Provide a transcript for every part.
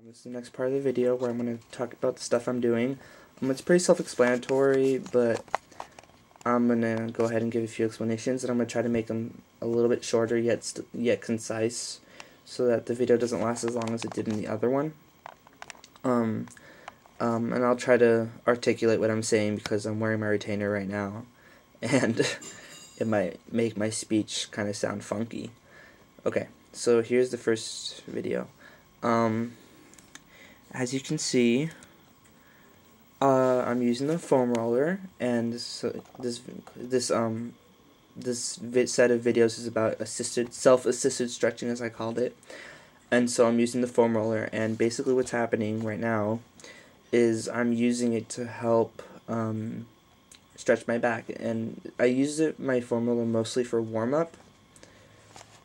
This is the next part of the video where I'm going to talk about the stuff I'm doing. It's pretty self-explanatory, but I'm going to go ahead and give a few explanations, and I'm going to try to make them a little bit shorter yet concise, so that the video doesn't last as long as it did in the other one. And I'll try to articulate what I'm saying because I'm wearing my retainer right now, and it might make my speech kind of sound funky. Okay, so here's the first video. As you can see, I'm using the foam roller, and this set of videos is about self-assisted stretching, as I called it. And so I'm using the foam roller, and basically what's happening right now is I'm using it to help stretch my back. And I use my foam roller mostly for warm-up,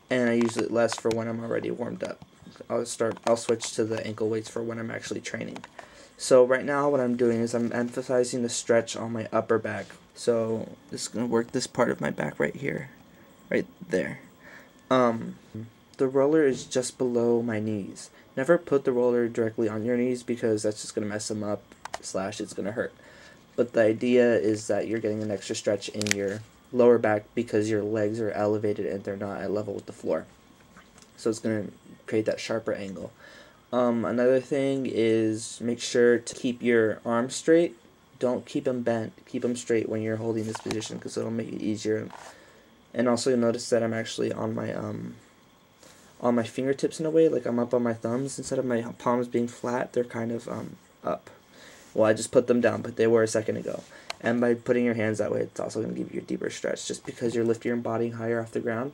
and I use it less for when I'm already warmed up. I'll switch to the ankle weights for when I'm actually training. So right now what I'm doing is I'm emphasizing the stretch on my upper back. So this is going to work this part of my back right here, right there. The roller is just below my knees. Never put the roller directly on your knees because that's just going to mess them up / it's going to hurt. But the idea is that you're getting an extra stretch in your lower back because your legs are elevated and they're not at level with the floor. So it's going to create that sharper angle. Another thing is make sure to keep your arms straight. Don't keep them bent. Keep them straight when you're holding this position because it'll make it easier. And also you'll notice that I'm actually on my fingertips in a way, like I'm up on my thumbs. Instead of my palms being flat, they're kind of up. Well, I just put them down, but they were a second ago. And by putting your hands that way, it's also going to give you a deeper stretch just because you're lifting your body higher off the ground.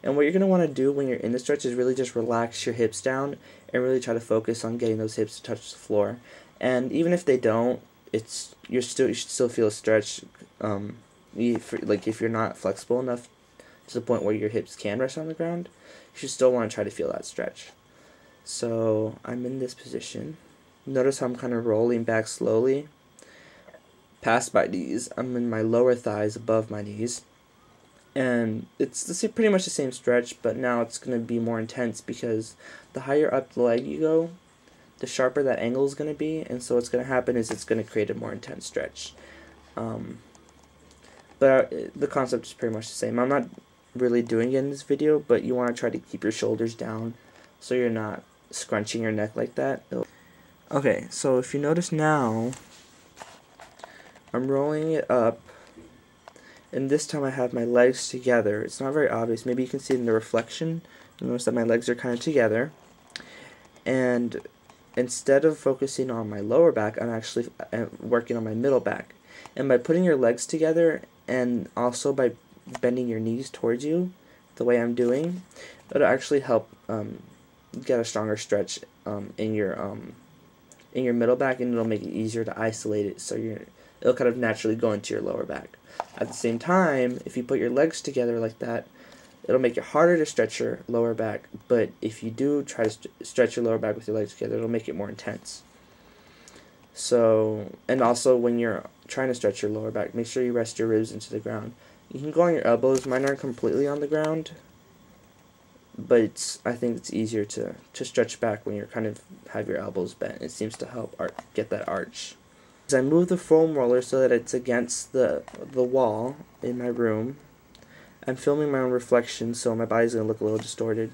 And what you're going to want to do when you're in the stretch is really just relax your hips down and really try to focus on getting those hips to touch the floor. And even if they don't, you should still feel a stretch. If you're not flexible enough to the point where your hips can rest on the ground, you should still want to try to feel that stretch. So I'm in this position. Notice how I'm kind of rolling back slowly past my knees. I'm in my lower thighs above my knees. And it's pretty much the same stretch, but now it's going to be more intense because the higher up the leg you go, the sharper that angle is going to be, and so what's going to happen is it's going to create a more intense stretch. But the concept is pretty much the same. I'm not really doing it in this video, but you want to try to keep your shoulders down so you're not scrunching your neck like that. Okay, so if you notice now, I'm rolling it up. And this time I have my legs together. It's not very obvious. Maybe you can see it in the reflection. You'll notice that my legs are kind of together. And instead of focusing on my lower back, I'm actually working on my middle back. And by putting your legs together and also by bending your knees towards you, the way I'm doing, it'll actually help get a stronger stretch in your middle back, and it'll make it easier to isolate it. So it'll kind of naturally go into your lower back. At the same time, if you put your legs together like that, it'll make it harder to stretch your lower back, but if you do try to stretch your lower back with your legs together, it'll make it more intense. So, and also when you're trying to stretch your lower back, make sure you rest your ribs into the ground. You can go on your elbows. Mine aren't completely on the ground, but I think it's easier to stretch back when you kind of have your elbows bent. It seems to help get that arch. As I move the foam roller so that it's against the wall in my room, I'm filming my own reflection, so my body's going to look a little distorted.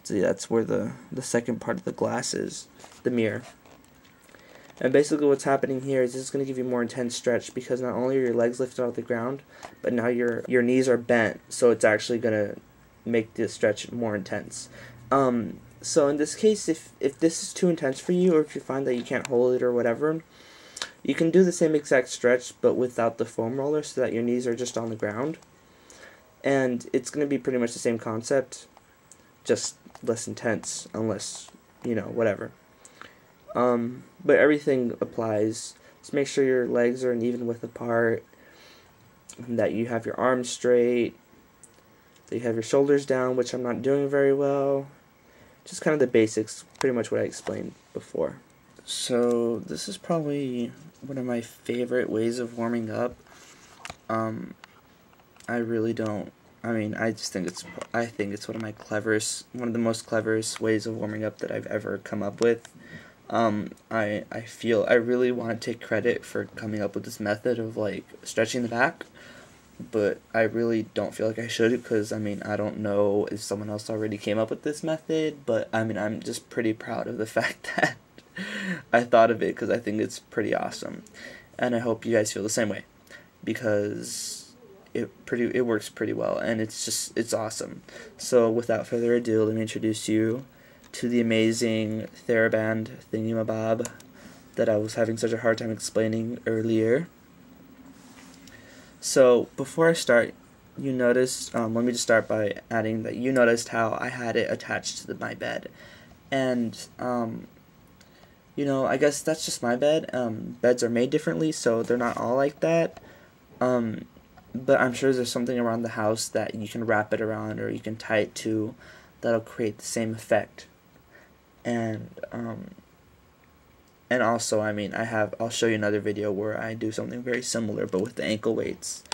See, that's where the second part of the glass is, the mirror. And basically what's happening here is this is going to give you more intense stretch because not only are your legs lifted off the ground, but now your knees are bent, so it's actually going to make the stretch more intense. So in this case, if this is too intense for you, or if you find that you can't hold it or whatever, you can do the same exact stretch but without the foam roller so that your knees are just on the ground. And it's going to be pretty much the same concept, just less intense, unless, whatever. But everything applies. Just make sure your legs are an even width apart, and that you have your arms straight, that you have your shoulders down, which I'm not doing very well. Just kind of the basics, pretty much what I explained before. So this is probably one of my favorite ways of warming up. I I mean, I think it's one of the most cleverest ways of warming up that I've ever come up with. I feel I really want to take credit for coming up with this method of like stretching the back, but I really don't feel like I should, because I mean, I don't know if someone else already came up with this method, but I mean, I'm just pretty proud of the fact that I thought of it, because I think it's pretty awesome, and I hope you guys feel the same way, because it works pretty well, and it's awesome. So without further ado, let me introduce you to the amazing TheraBand thingamabob that I was having such a hard time explaining earlier. So before I start, you noticed, let me just start by adding that you noticed how I had it attached to my bed. And, you know, I guess that's just my bed. Beds are made differently, so they're not all like that. But I'm sure there's something around the house that you can wrap it around or you can tie it to that'll create the same effect. And also, I mean, I'll show you another video where I do something very similar, but with the ankle weights.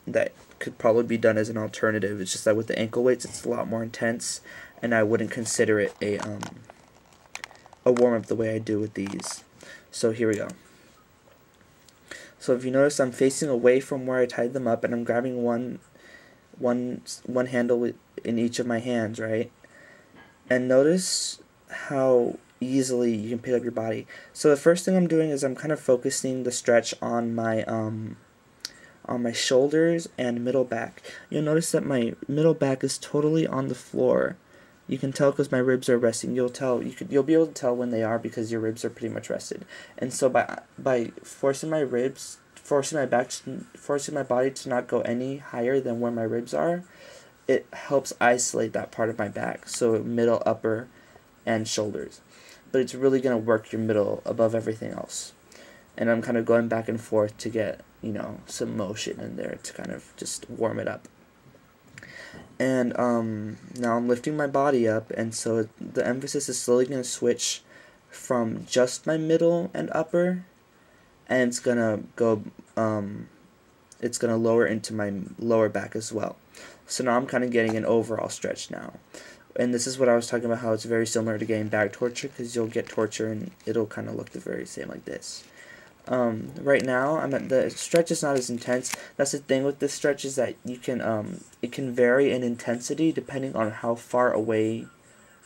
That could probably be done as an alternative. It's just that with the ankle weights, it's a lot more intense, and I wouldn't consider it a warm-up the way I do with these. So here we go. So if you notice, I'm facing away from where I tied them up, and I'm grabbing one handle in each of my hands, right? And notice how easily you can pick up your body. So the first thing I'm doing is I'm kind of focusing the stretch on my shoulders and middle back. You'll notice that my middle back is totally on the floor. You can tell because my ribs are resting. You'll be able to tell when they are because your ribs are pretty much rested. And so by forcing my body to not go any higher than where my ribs are, it helps isolate that part of my back. So middle, upper, and shoulders. But it's really going to work your middle above everything else. And I'm kind of going back and forth to get, you know, some motion in there to kind of just warm it up. And now I'm lifting my body up, and so the emphasis is slowly going to switch from just my middle and upper, and it's going to go, it's going to lower into my lower back as well. So now I'm kind of getting an overall stretch now. And this is what I was talking about, how it's very similar to getting back torture, because you'll get torture and it'll kind of look the very same like this. Right now, the stretch is not as intense. That's the thing with this stretch, is that you can, it can vary in intensity depending on how far away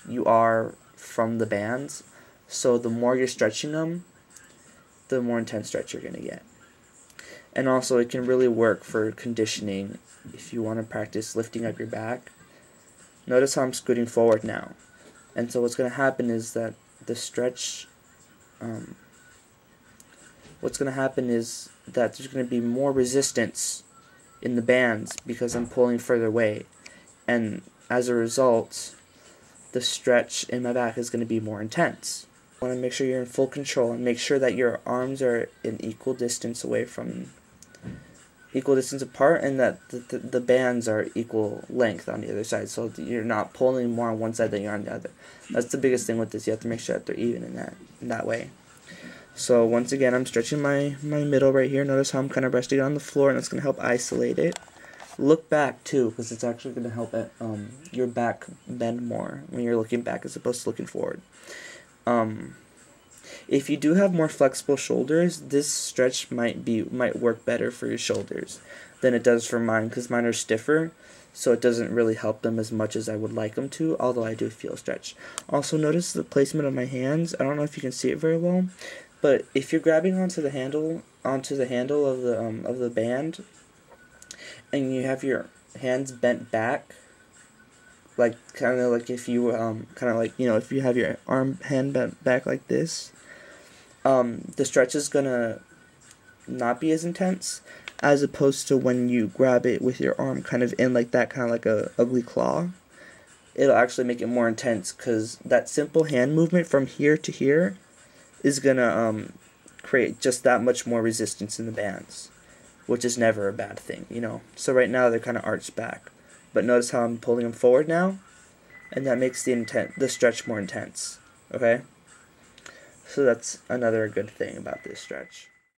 you are from the bands. So the more you're stretching them, the more intense stretch you're going to get. And also, it can really work for conditioning if you want to practice lifting up your back. Notice how I'm scooting forward now. And so what's going to happen is that the stretch, what's going to happen is that there's going to be more resistance in the bands because I'm pulling further away. And as a result, the stretch in my back is going to be more intense. I want to make sure you're in full control and make sure that your arms are in equal distance apart, and that the bands are equal length on the other side, so you're not pulling more on one side than you're on the other. That's the biggest thing with this. You have to make sure that they're even in that way. So once again, I'm stretching my middle right here. Notice how I'm kind of resting on the floor, and that's going to help isolate it. Look back too, because it's actually going to help your back bend more when you're looking back as opposed to looking forward. If you do have more flexible shoulders, this stretch might work better for your shoulders than it does for mine, because mine are stiffer, so it doesn't really help them as much as I would like them to, although I do feel a stretch. Also, notice the placement of my hands. I don't know if you can see it very well, but if you're grabbing onto the handle of the band, and you have your hands bent back, like kind of like if you if you have your hand bent back like this, the stretch is gonna not be as intense as opposed to when you grab it with your arm kind of in like that, kind of like a ugly claw. It'll actually make it more intense, because that simple hand movement from here to here is gonna create just that much more resistance in the bands, which is never a bad thing, you know. So right now they're kind of arched back, but notice how I'm pulling them forward now, and that makes the stretch more intense. Okay. So that's another good thing about this stretch.